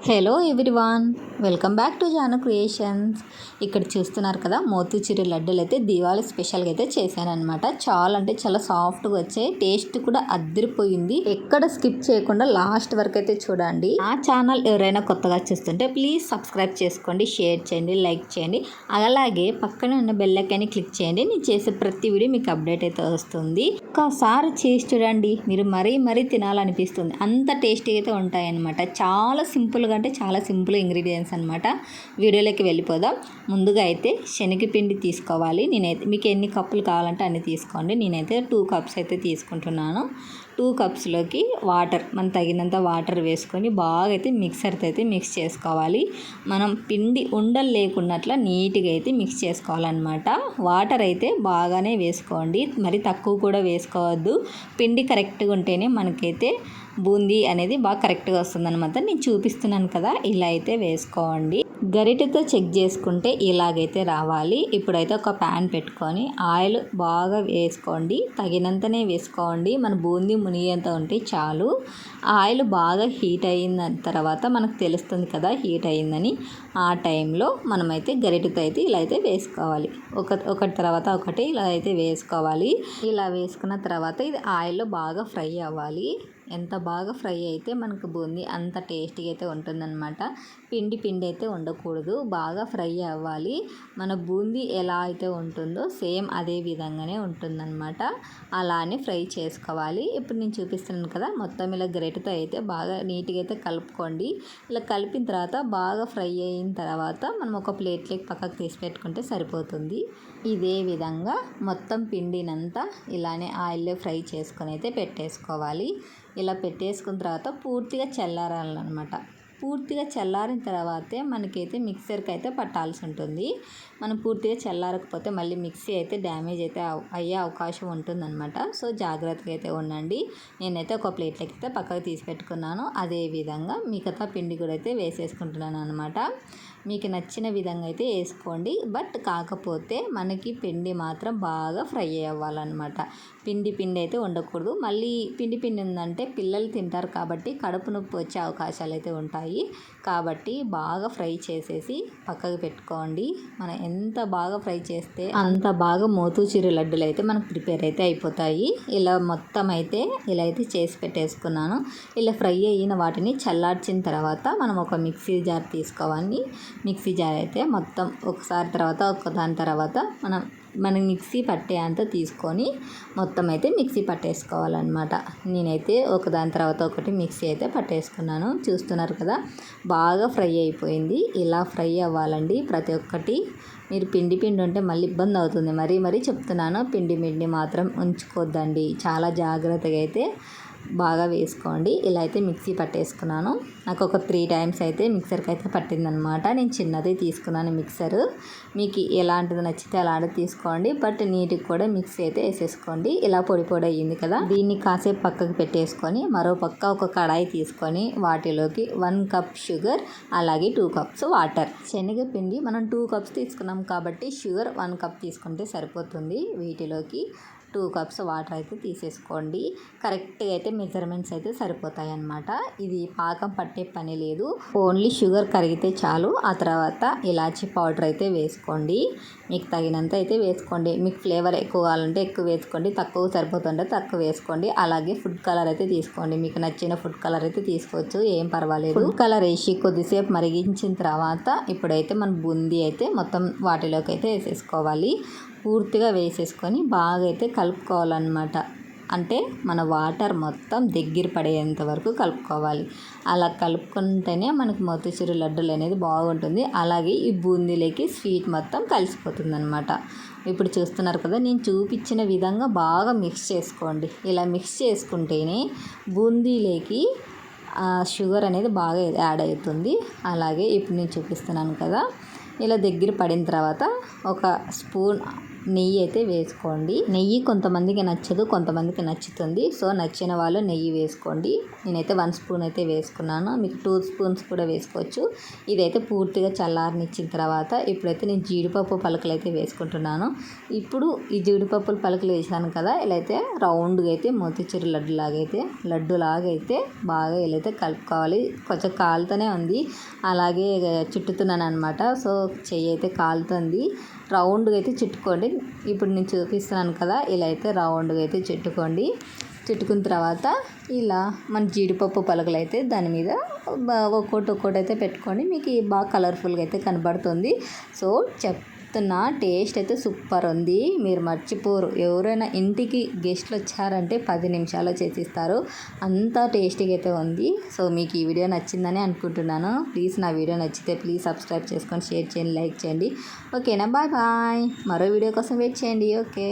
Hello everyone, welcome back to Janu creations. ఇక్కడ చూస్తున్నారు కదా, మోతీచూర్ లడ్డూలు అయితే దీవాళి స్పెషల్గా అయితే చేశాను అనమాట. చాలా అంటే చాలా సాఫ్ట్గా వచ్చాయి, టేస్ట్ కూడా అద్దరిపోయింది. ఎక్కడ స్కిప్ చేయకుండా లాస్ట్ వరకు అయితే చూడండి. ఆ ఛానల్ ఎవరైనా కొత్తగా చూస్తుంటే ప్లీజ్ సబ్స్క్రైబ్ చేసుకోండి, షేర్ చేయండి, లైక్ చేయండి. అలాగే పక్కనే ఉన్న బెల్ ఐకాన్ని క్లిక్ చేయండి. నేను చేసే ప్రతి వీడియో మీకు అప్డేట్ అయితే వస్తుంది. ఒక్కసారి చేసి చూడండి, మీరు మరీ తినాలనిపిస్తుంది. అంత టేస్టీ అయితే ఉంటాయన్నమాట. చాలా సింపుల్ అంటే చాలా సింపుల్ ఇంగ్రీడియంట్స్ అనమాట. వీడియోలోకి వెళ్ళిపోదాం. ముందుగా అయితే శనగపిండి తీసుకోవాలి. నేనైతే మీకు ఎన్ని కప్పులు కావాలంటే అన్ని తీసుకోండి. నేనైతే 2 కప్స్ అయితే తీసుకుంటున్నాను. 2 కప్స్లోకి వాటర్, మనం తగినంత వాటర్ వేసుకొని బాగా అయితే మిక్సర్తో అయితే మిక్స్ చేసుకోవాలి. మనం పిండి ఉండలు లేకున్నట్ల నీట్గా అయితే మిక్స్ చేసుకోవాలన్నమాట. వాటర్ అయితే బాగానే వేసుకోండి, మరి తక్కువ కూడా వేసుకోవద్దు. పిండి కరెక్ట్గా ఉంటేనే మనకైతే బూందీ అనేది బాగా కరెక్ట్గా వస్తుందన్నమాట. నేను చూపిస్తున్నాను కదా, ఇలా అయితే వేసుకోండి. గరిటెతో చెక్ చేసుకుంటే ఇలాగైతే రావాలి. ఇప్పుడైతే ఒక ప్యాన్ పెట్టుకొని ఆయిల్ బాగా వేసుకోండి, తగినంతనే వేసుకోండి. మన బూందీ మునిగేంత ఉంటే చాలు. ఆయిల్ బాగా హీట్ అయిన తర్వాత మనకు తెలుస్తుంది కదా హీట్ అయిందని. ఆ టైంలో మనమైతే గరిటెతో అయితే ఇలా అయితే వేసుకోవాలి. ఒకటి తర్వాత ఒకటి ఇలా అయితే వేసుకోవాలి. ఇలా వేసుకున్న తర్వాత ఇది ఆయిల్లో బాగా ఫ్రై అవ్వాలి. ఎంత బాగా ఫ్రై అయితే మనకు బూందీ అంత టేస్టీగా అయితే ఉంటుందన్నమాట. పిండి అయితే ఉండకూడదు, బాగా ఫ్రై అవ్వాలి. మన బూందీ ఎలా అయితే ఉంటుందో సేమ్ అదే విధంగానే ఉంటుందన్నమాట. అలానే ఫ్రై చేసుకోవాలి. ఇప్పుడు నేను చూపిస్తున్నాను కదా, మొత్తం ఇలా గరిటెతో అయితే బాగా నీట్గా అయితే కలుపుకోండి. ఇలా కలిపిన తర్వాత బాగా ఫ్రై అయిన తర్వాత మనం ఒక ప్లేట్లోకి పక్కకు తీసి పెట్టుకుంటే సరిపోతుంది. ఇదే విధంగా మొత్తం పిండినంతా ఇలానే ఆయిల్లో ఫ్రై చేసుకొని అయితే పెట్టేసుకోవాలి. ఇలా పెట్టేసుకున్న తర్వాత పూర్తిగా చల్లారాలన్నమాట. పూర్తిగా చల్లారిన తర్వాతే మనకైతే మిక్సర్కి అయితే పట్టాల్సి ఉంటుంది. మనం పూర్తిగా చల్లారకపోతే మళ్ళీ మిక్సీ అయితే డ్యామేజ్ అయితే అయ్యే అవకాశం ఉంటుందన్నమాట. సో జాగ్రత్తగా అయితే ఉండండి. నేనైతే ఒక ప్లేట్లోకి అయితే పక్కకు తీసి పెట్టుకున్నాను. అదేవిధంగా మిగతా పిండి కూడా అయితే వేసేసుకుంటున్నాను అనమాట. మీకు నచ్చిన విధంగా అయితే వేసుకోండి. బట్ కాకపోతే మనకి పిండి మాత్రం బాగా ఫ్రై అవ్వాలన్నమాట. పిండి అయితే ఉండకూడదు. మళ్ళీ పిండి ఉందంటే పిల్లలు తింటారు కాబట్టి కడుపు నొప్పి వచ్చే అవకాశాలు అయితే ఉంటాయి. కాబట్టి బాగా ఫ్రై చేసేసి పక్కకు పెట్టుకోండి. మనం ఎంత బాగా ఫ్రై చేస్తే అంత బాగా మోతీచూర్ లడ్డూలు అయితే మనకు ప్రిపేర్ అయితే అయిపోతాయి. ఇలా మొత్తం అయితే ఇలా అయితే చేసి పెట్టేసుకున్నాను. ఇలా ఫ్రై అయిన వాటిని చల్లార్చిన తర్వాత మనం ఒక మిక్సీ జార్ తీసుకోవాలి. మిక్సీ జార్ అయితే మొత్తం ఒకసారి తర్వాత ఒకదాని తర్వాత మనం మిక్సీ పట్టే అంత తీసుకొని మొత్తం అయితే మిక్సీ పట్టేసుకోవాలన్నమాట. నేనైతే ఒకదాని తర్వాత ఒకటి మిక్సీ అయితే పట్టేసుకున్నాను. చూస్తున్నారు కదా, బాగా ఫ్రై అయిపోయింది. ఇలా ఫ్రై అవ్వాలండి ప్రతి ఒక్కటి. మీరు పిండి ఉంటే మళ్ళీ ఇబ్బంది అవుతుంది. మరీ చెప్తున్నాను, పిండి మాత్రం ఉంచుకోవద్దండి. చాలా జాగ్రత్తగా అయితే బాగా వేసుకోండి. ఇలా అయితే మిక్సీ పట్టేసుకున్నాను. నాకు ఒక 3 టైమ్స్ అయితే మిక్సర్కి అయితే పట్టిందనమాట. నేను చిన్నది తీసుకున్నాను మిక్సర్. మీకు ఎలాంటిది నచ్చితే అలాంటిది తీసుకోండి. బట్ నీటికి కూడా మిక్సీ అయితే వేసేసుకోండి. ఇలా పొడి అయ్యింది కదా, దీన్ని కాసేపు పక్కకు పెట్టేసుకొని మరో పక్క ఒక కడాయి తీసుకొని వాటిలోకి 1 కప్ షుగర్, అలాగే 2 కప్స్ వాటర్. శనగపిండి మనం 2 కప్స్ తీసుకున్నాం కాబట్టి షుగర్ 1 కప్ తీసుకుంటే సరిపోతుంది. వీటిలోకి 2 కప్స్ వాటర్ అయితే తీసేసుకోండి. కరెక్ట్గా అయితే మెజర్మెంట్స్ అయితే సరిపోతాయి అన్నమాట. ఇది పాకం పట్టే పని లేదు, ఓన్లీ షుగర్ కరిగితే చాలు. ఆ తర్వాత ఇలాచీ పౌడర్ అయితే వేసుకోండి. మీకు తగినంత అయితే వేసుకోండి. మీకు ఫ్లేవర్ ఎక్కువ కావాలంటే ఎక్కువ వేసుకోండి, తక్కువ సరిపోతుంటే తక్కువ వేసుకోండి. అలాగే ఫుడ్ కలర్ అయితే తీసుకోండి. మీకు నచ్చిన ఫుడ్ కలర్ అయితే తీసుకోవచ్చు, ఏం పర్వాలేదు. ఫుడ్ కలర్ వేసి కొద్దిసేపు మరిగించిన తర్వాత ఇప్పుడైతే మన బూందీ అయితే మొత్తం వాటిలోకి అయితే వేసేసుకోవాలి. పూర్తిగా వేసేసుకొని బాగా అయితే కలుపుకోవాలన్నమాట. అంటే మన వాటర్ మొత్తం దగ్గర పడేంత వరకు కలుపుకోవాలి. అలా కలుపుకుంటేనే మనకు మోతీచూర్ లడ్డూలు అనేది బాగుంటుంది. అలాగే ఈ బూందీలోకి స్వీట్ మొత్తం కలిసిపోతుంది అనమాట. ఇప్పుడు చూస్తున్నారు కదా, నేను చూపించిన విధంగా బాగా మిక్స్ చేసుకోండి. ఇలా మిక్స్ చేసుకుంటేనే బూందీలోకి షుగర్ అనేది బాగా యాడ్ అవుతుంది. అలాగే ఇప్పుడు నేను చూపిస్తున్నాను కదా, ఇలా దగ్గర పడిన తర్వాత ఒక స్పూన్ నెయ్యి అయితే వేసుకోండి. నెయ్యి కొంతమందికి నచ్చదు, కొంతమందికి నచ్చుతుంది. సో నచ్చిన వాళ్ళు నెయ్యి వేసుకోండి. నేనైతే 1 స్పూన్ అయితే వేసుకున్నాను. మీకు 2 స్పూన్స్ కూడా వేసుకోవచ్చు. ఇదైతే పూర్తిగా చల్లారనిచ్చిన తర్వాత ఇప్పుడైతే నేను జీడిపప్పు పలుకులు అయితే వేసుకుంటున్నాను. ఇప్పుడు ఈ జీడిపప్పుల పలుకులు వేసాను కదా, ఇలా అయితే రౌండ్గా అయితే మోతీచూర్ లడ్డులాగైతే బాగా ఇలా అయితే కలుపుకోవాలి. కొంచెం కాలుతూనే ఉంది, అలాగే చుట్టుతున్నాను అనమాట. సో చెయ్యి అయితే కాలుతుంది. రౌండ్గా అయితే చుట్టుకోండి. ఇప్పుడు నేను చూపిస్తున్నాను కదా, ఇలా అయితే రౌండ్గా అయితే చుట్టుకోండి. చుట్టుకున్న తర్వాత ఇలా మన జీడిపప్పు పలుకులు అయితే దాని మీద ఒక్కోటి అయితే పెట్టుకోండి. మీకు బాగా కలర్ఫుల్గా అయితే కనబడుతుంది. సో చెప్తున్నా, టేస్ట్ అయితే సూపర్ ఉంది, మీరు మర్చిపోరు. ఎవరైనా ఇంటికి గెస్ట్లు వచ్చారంటే 10 నిమిషాల్లో చేసిస్తారు, అంత టేస్టీగా అయితే ఉంది. సో మీకు ఈ వీడియో నచ్చిందని అనుకుంటున్నాను. ప్లీజ్ నా వీడియో నచ్చితే ప్లీజ్ సబ్స్క్రైబ్ చేసుకొని షేర్ చేయండి, లైక్ చేయండి. ఓకేనా, బాయ్ బాయ్. మరో వీడియో కోసం వెయిట్ చేయండి. ఓకే.